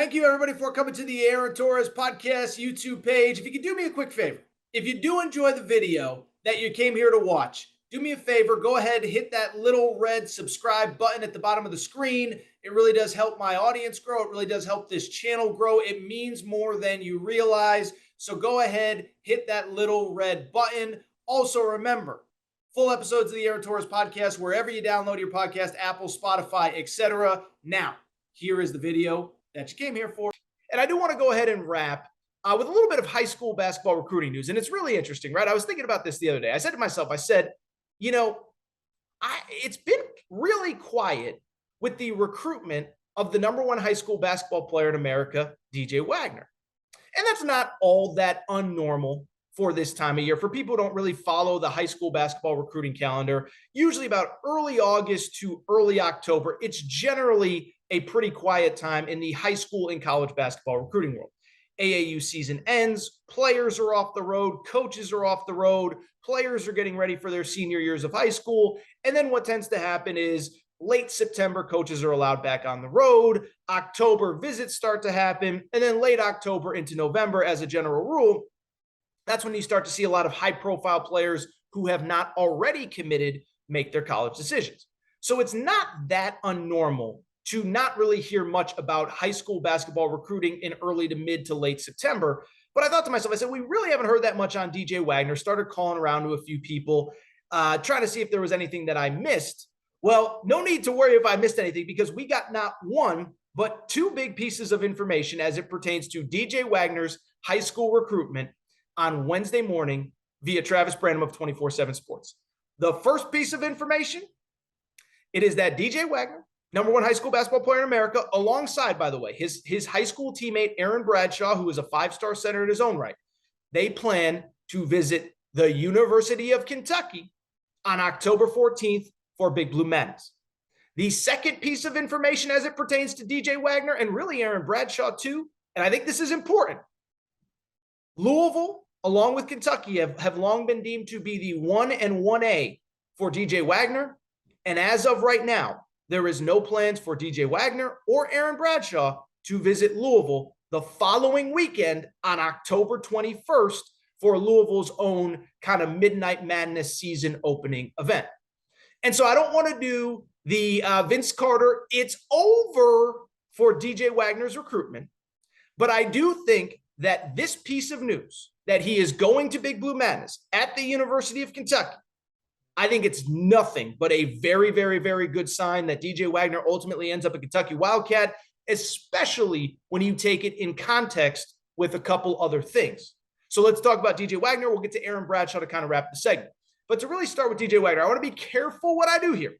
Thank you, everybody, for coming to the Aaron Torres podcast YouTube page. If you could do me a quick favor, if you do enjoy the video that you came here to watch, do me a favor, go ahead and hit that little red subscribe button at the bottom of the screen. It really does help my audience grow. It really does help this channel grow. It means more than you realize. So go ahead, hit that little red button. Also, remember, full episodes of the Aaron Torres podcast, wherever you download your podcast, Apple, Spotify, etc. Now, here is the video that you came here for. And I do want to go ahead and wrap with a little bit of high school basketball recruiting news. And it's really interesting, right? I was thinking about this the other day. I said to myself, it's been really quiet with the recruitment of the number one high school basketball player in America, DJ Wagner. And that's not all that unnormal for this time of year. For people who don't really follow the high school basketball recruiting calendar, usually about early August to early October, it's generally a pretty quiet time in the high school and college basketball recruiting world. AAU season ends, players are off the road, coaches are off the road, players are getting ready for their senior years of high school. And then what tends to happen is late September, coaches are allowed back on the road, October visits start to happen, and then late October into November, as a general rule, that's when you start to see a lot of high-profile players who have not already committed make their college decisions. So it's not that unnormal to not really hear much about high school basketball recruiting in early to mid to late September. But I thought to myself, I said, we really haven't heard that much on DJ Wagner. Started calling around to a few people, trying to see if there was anything that I missed. Well, no need to worry if I missed anything, because we got not one, but two big pieces of information as it pertains to DJ Wagner's high school recruitment on Wednesday morning via Travis Branham of 24/7 Sports. The first piece of information, it is that DJ Wagner, number one high school basketball player in America, alongside, by the way, his high school teammate, Aaron Bradshaw, who is a five-star center in his own right, they plan to visit the University of Kentucky on October 14th for Big Blue Madness. The second piece of information as it pertains to DJ Wagner, and really Aaron Bradshaw too, and I think this is important, Louisville, along with Kentucky, have long been deemed to be the 1 and 1A for DJ Wagner. And as of right now, there is no plans for DJ Wagner or Aaron Bradshaw to visit Louisville the following weekend on October 21st for Louisville's own kind of Midnight Madness season opening event. And so I don't want to do the Vince Carter, it's over for DJ Wagner's recruitment, but I do think that this piece of news, that he is going to Big Blue Madness at the University of Kentucky, I think it's nothing but a very, very, very good sign that DJ Wagner ultimately ends up a Kentucky Wildcat, especially when you take it in context with a couple other things. So let's talk about DJ Wagner. We'll get to Aaron Bradshaw to kind of wrap the segment. But to really start with DJ Wagner, I want to be careful what I do here,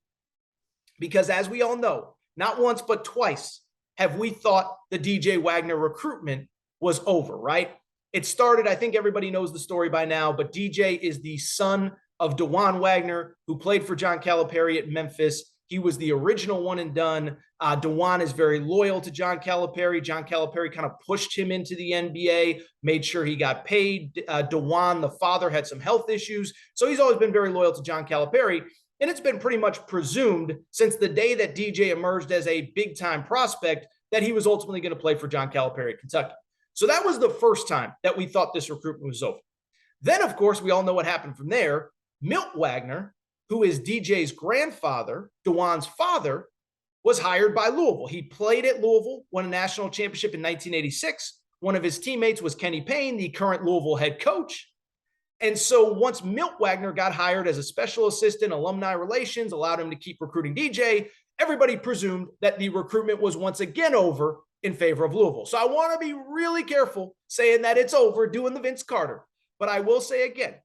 because as we all know, not once but twice have we thought the DJ Wagner recruitment was over, right? It started, I think everybody knows the story by now, but DJ is the son of DeJuan Wagner, who played for John Calipari at Memphis. He was the original one and done. DeJuan is very loyal to John Calipari. John Calipari kind of pushed him into the NBA, made sure he got paid. DeJuan, the father, had some health issues. So he's always been very loyal to John Calipari. And it's been pretty much presumed since the day that DJ emerged as a big-time prospect that he was ultimately going to play for John Calipari at Kentucky. So that was the first time that we thought this recruitment was over. Then, of course, we all know what happened from there. Milt Wagner, who is DJ's grandfather, DeJuan's father, was hired by Louisville. He played at Louisville, won a national championship in 1986. One of his teammates was Kenny Payne, the current Louisville head coach. And so once Milt Wagner got hired as a special assistant, alumni relations, allowed him to keep recruiting DJ, everybody presumed that the recruitment was once again over in favor of Louisville. So I want to be really careful saying that it's over, doing the Vince Carter. But I will say again,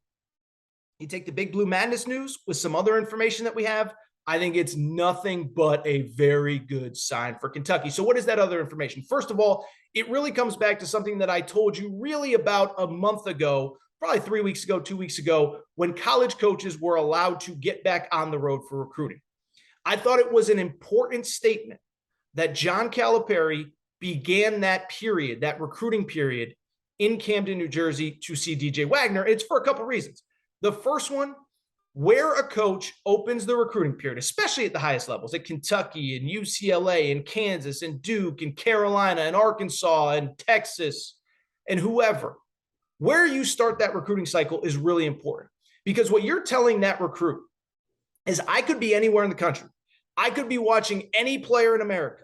you take the Big Blue Madness news with some other information that we have, I think it's nothing but a very good sign for Kentucky. So what is that other information? First of all, it really comes back to something that I told you really about a month ago, probably 3 weeks ago, 2 weeks ago, when college coaches were allowed to get back on the road for recruiting. I thought it was an important statement that John Calipari began that period, that recruiting period in Camden, New Jersey to see DJ Wagner. It's for a couple reasons. The first one where a coach opens the recruiting period, especially at the highest levels, at Kentucky and UCLA and Kansas and Duke and Carolina and Arkansas and Texas and whoever, where you start that recruiting cycle is really important, because what you're telling that recruit is, I could be anywhere in the country. I could be watching any player in America,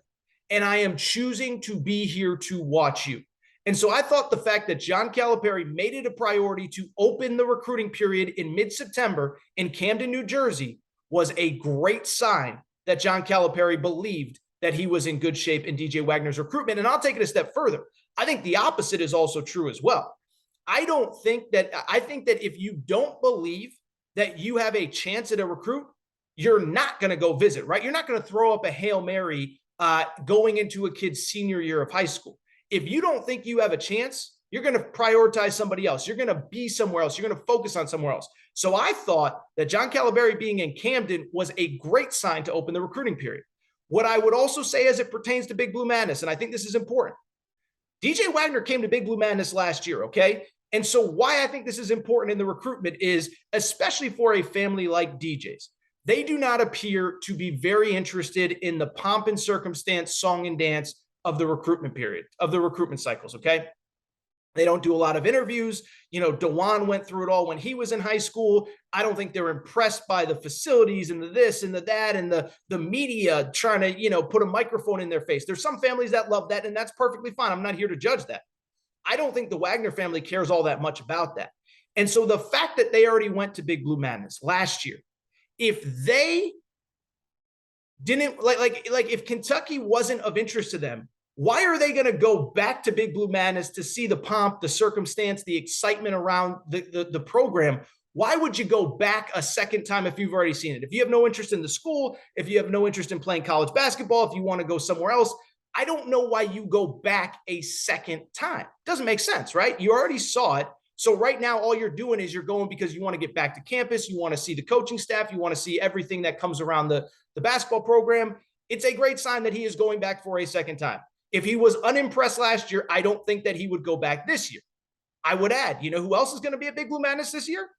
and I am choosing to be here to watch you. And so I thought the fact that John Calipari made it a priority to open the recruiting period in mid-September in Camden, New Jersey, was a great sign that John Calipari believed that he was in good shape in DJ Wagner's recruitment. And I'll take it a step further. I think the opposite is also true as well. I think that if you don't believe that you have a chance at a recruit, you're not going to go visit, right? You're not going to throw up a Hail Mary going into a kid's senior year of high school. If you don't think you have a chance, you're going to prioritize somebody else. You're going to be somewhere else. You're going to focus on somewhere else. So I thought that John Calipari being in Camden was a great sign to open the recruiting period. What I would also say as it pertains to Big Blue Madness, and I think this is important, DJ Wagner came to Big Blue Madness last year, okay? And so why I think this is important in the recruitment is, especially for a family like DJ's, they do not appear to be very interested in the pomp and circumstance, song and dance of the recruitment period, of the recruitment cycles, okay? They don't do a lot of interviews. You know, DeJuan went through it all when he was in high school. I don't think they're impressed by the facilities and the this and the that and the media trying to, you know, put a microphone in their face. There's some families that love that, and that's perfectly fine. I'm not here to judge that. I don't think the Wagner family cares all that much about that. And so the fact that they already went to Big Blue Madness last year, if they didn't like if Kentucky wasn't of interest to them, why are they going to go back to Big Blue Madness to see the pomp, the circumstance, the excitement around the program? Why would you go back a second time if you've already seen it? If you have no interest in the school, if you have no interest in playing college basketball, if you want to go somewhere else, I don't know why you go back a second time. Doesn't make sense, right? You already saw it. So right now, all you're doing is you're going because you want to get back to campus. You want to see the coaching staff. You want to see everything that comes around the basketball program. It's a great sign that he is going back for a second time. If he was unimpressed last year, I don't think that he would go back this year. I would add, you know who else is going to be a Big Blue Madness this year?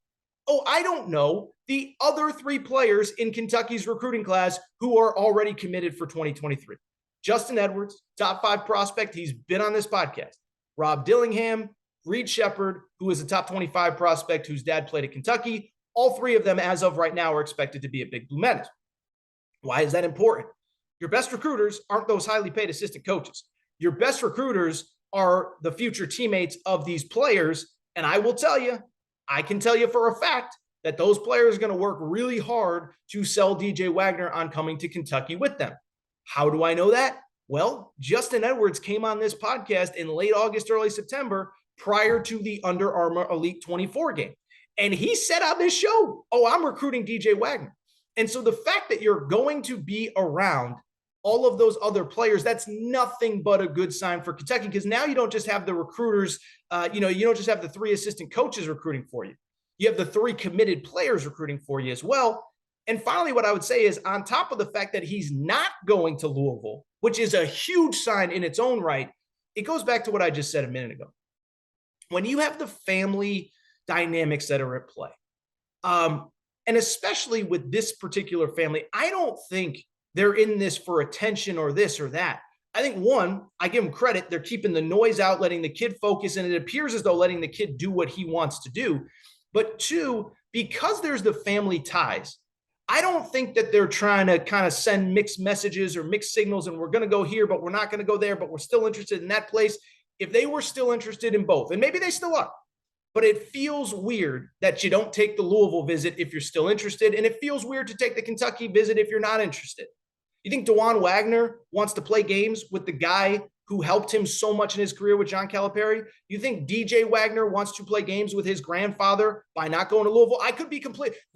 Oh, I don't know. The other three players in Kentucky's recruiting class who are already committed for 2023. Justin Edwards, top 5 prospect. He's been on this podcast. Rob Dillingham, Reed Shepard, who is a top 25 prospect whose dad played at Kentucky. All three of them, as of right now, are expected to be at Big Blue Madness. Why is that important? Your best recruiters aren't those highly paid assistant coaches. Your best recruiters are the future teammates of these players. And I will tell you, I can tell you for a fact that those players are going to work really hard to sell DJ Wagner on coming to Kentucky with them. How do I know that? Well, Justin Edwards came on this podcast in late August, early September, prior to the Under Armour Elite 24 game. And he said on this show, oh, I'm recruiting DJ Wagner. And so the fact that you're going to be around all of those other players, that's nothing but a good sign for Kentucky, because now you don't just have the recruiters, you don't just have the 3 assistant coaches recruiting for you. You have the 3 committed players recruiting for you as well. And finally, what I would say is, on top of the fact that he's not going to Louisville, which is a huge sign in its own right, it goes back to what I just said a minute ago. When you have the family dynamics that are at play, and especially with this particular family, I don't think they're in this for attention or this or that. I think, one, I give them credit. They're keeping the noise out, letting the kid focus, and it appears as though letting the kid do what he wants to do. But 2, because there's the family ties, I don't think that they're trying to kind of send mixed messages or mixed signals, and we're going to go here, but we're not going to go there, but we're still interested in that place. If they were still interested in both, and maybe they still are, but it feels weird that you don't take the Louisville visit if you're still interested, and it feels weird to take the Kentucky visit if you're not interested. You think DeJuan Wagner wants to play games with the guy who helped him so much in his career with John Calipari? You think DJ Wagner wants to play games with his grandfather by not going to Louisville? I could be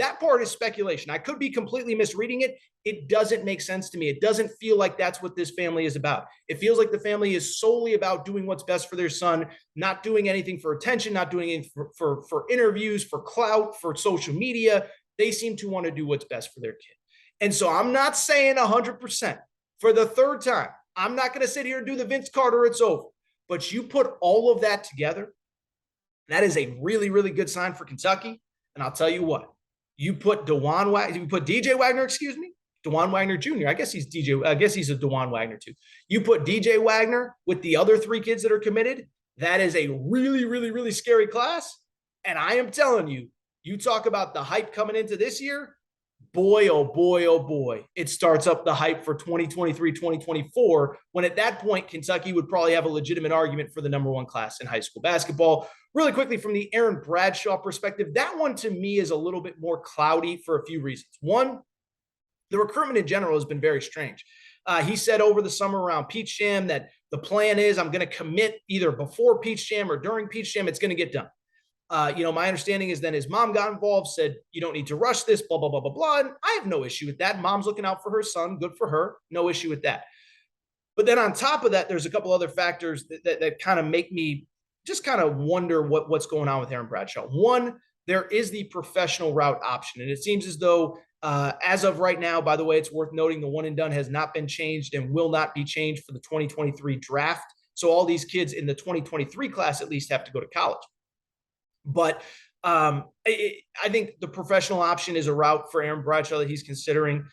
that part is speculation. I could be completely misreading it. It doesn't make sense to me. It doesn't feel like that's what this family is about. It feels like the family is solely about doing what's best for their son, not doing anything for attention, not doing anything for interviews, for clout, for social media. They seem to want to do what's best for their kid. And so I'm not saying 100%. For the 3rd time, I'm not going to sit here and do the Vince Carter, it's over. But you put all of that together, that is a really, really good sign for Kentucky. And I'll tell you what, You put you put DJ Wagner, excuse me, DeJuan Wagner Jr. I guess he's a DeJuan Wagner too. You put DJ Wagner with the other 3 kids that are committed. That is a really, really, really scary class. And I am telling you, you talk about the hype coming into this year. Boy, oh boy, oh boy, it starts up the hype for 2023, 2024, when at that point, Kentucky would probably have a legitimate argument for the #1 class in high school basketball. Really quickly, from the Aaron Bradshaw perspective, that one to me is a little bit more cloudy for a few reasons. One, the recruitment in general has been very strange. He said over the summer around Peach Jam that the plan is I'm going to commit either before Peach Jam or during Peach Jam. It's going to get done. My understanding is then his mom got involved, said, you don't need to rush this, blah, blah, blah, blah, blah. And I have no issue with that. Mom's looking out for her son. Good for her. No issue with that. But then on top of that, there's a couple other factors that kind of make me just kind of wonder what's going on with Aaron Bradshaw. One, there is the professional route option. And it seems as though as of right now, by the way, it's worth noting the one and done has not been changed and will not be changed for the 2023 draft. So all these kids in the 2023 class at least have to go to college. But I think the professional option is a route for Aaron Bradshaw that he's considering.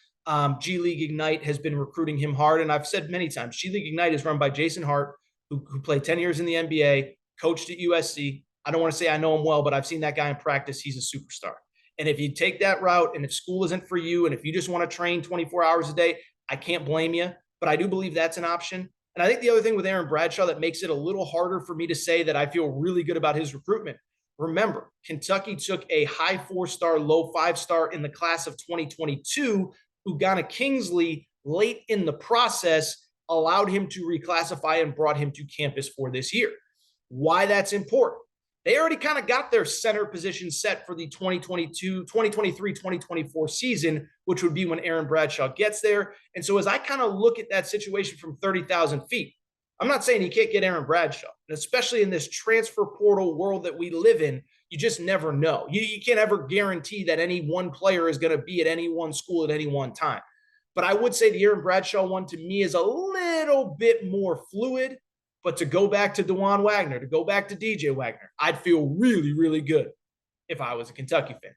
G League Ignite has been recruiting him hard. And I've said many times, G League Ignite is run by Jason Hart, who played 10 years in the NBA, coached at USC. I don't want to say I know him well, but I've seen that guy in practice. He's a superstar. And if you take that route and if school isn't for you and if you just want to train 24 hours a day, I can't blame you. But I do believe that's an option. And I think the other thing with Aaron Bradshaw that makes it a little harder for me to say that I feel really good about his recruitment. Remember, Kentucky took a high 4-star, low 5-star in the class of 2022. Ugonna Kingsley, late in the process, allowed him to reclassify and brought him to campus for this year. Why that's important? They already kind of got their center position set for the 2023-2024 season, which would be when Aaron Bradshaw gets there. And so as I kind of look at that situation from 30,000 feet, I'm not saying you can't get Aaron Bradshaw, and especially in this transfer portal world that we live in, you just never know. You can't ever guarantee that any one player is going to be at any one school at any one time. But I would say the Aaron Bradshaw one to me is a little bit more fluid. But to go back to DeJuan Wagner, to go back to DJ Wagner, I'd feel really, really good if I was a Kentucky fan.